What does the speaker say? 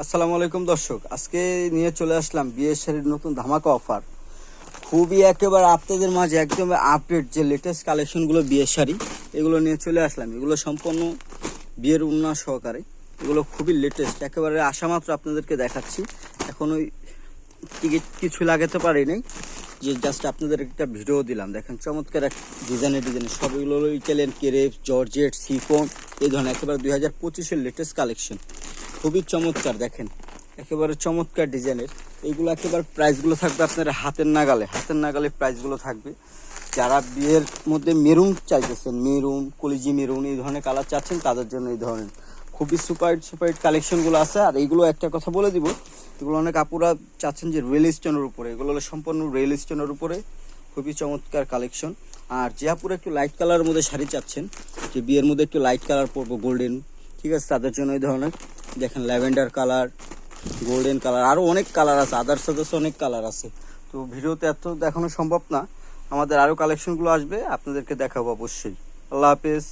আসসালামু আলাইকুম দর্শক, আজকে নিয়ে চলে আসলাম বিয়ের শাড়ির নতুন ধামাকা অফার। খুবই একেবারে আপনাদের মাঝে একদম আপডেট যে লেটেস্ট কালেকশনগুলো বিয়ের শাড়ি, এগুলো নিয়ে চলে আসলাম। এগুলো সম্পূর্ণ বিয়ের উন্নয়ন সহকারে, এগুলো খুবই লেটেস্ট, একেবারে আশা মাত্র আপনাদেরকে দেখাচ্ছি। এখন ওই টিকিট কিছু লাগাতে পারিনি, যে জাস্ট আপনাদের একটা ভিডিও দিলাম। দেখেন চমৎকার এক ডিজাইনের সবগুলো ইটালিয়ান কেরেপ, জর্জেট, সিফন, এই ধরনের একেবারে 2025-এর লেটেস্ট কালেকশন। খুবই চমৎকার, দেখেন একেবারে চমৎকার ডিজাইনের। এইগুলো একেবারে প্রাইসগুলো থাকবে আপনার হাতের নাগালে প্রাইসগুলো থাকবে। যারা বিয়ের মধ্যে মেরুন চাইতেছেন, মেরুন, কলিজি মেরুন, এই ধরনের কালার চাচ্ছেন, তাদের জন্য এই ধরনের খুবই সুপার হিট কালেকশনগুলো আছে। আর এইগুলো একটা কথা বলে দিব, এগুলো অনেক আপুরা চাচ্ছেন যে রিয়েল স্টোনের উপরে, এগুলো হলো সম্পূর্ণ রিয়েল স্টোনের উপরে, খুবই চমৎকার কালেকশন। আর যে আপুরা একটু লাইট কালারের মধ্যে শাড়ি চাচ্ছেন, যে বিয়ের মধ্যে একটু লাইট কালার পরবো, গোল্ডেন, ঠিক আছে, তাদের জন্য এই ধরনের দেখেন ল্যাভেন্ডার কালার, গোল্ডেন কালার, আরও অনেক কালার আছে, আদার্স অনেক কালার আছে। তো ভিডিওতে এত দেখানো সম্ভব না, আমাদের আরও কালেকশনগুলো আসবে, আপনাদেরকে দেখাবো অবশ্যই। আল্লাহ হাফেজ।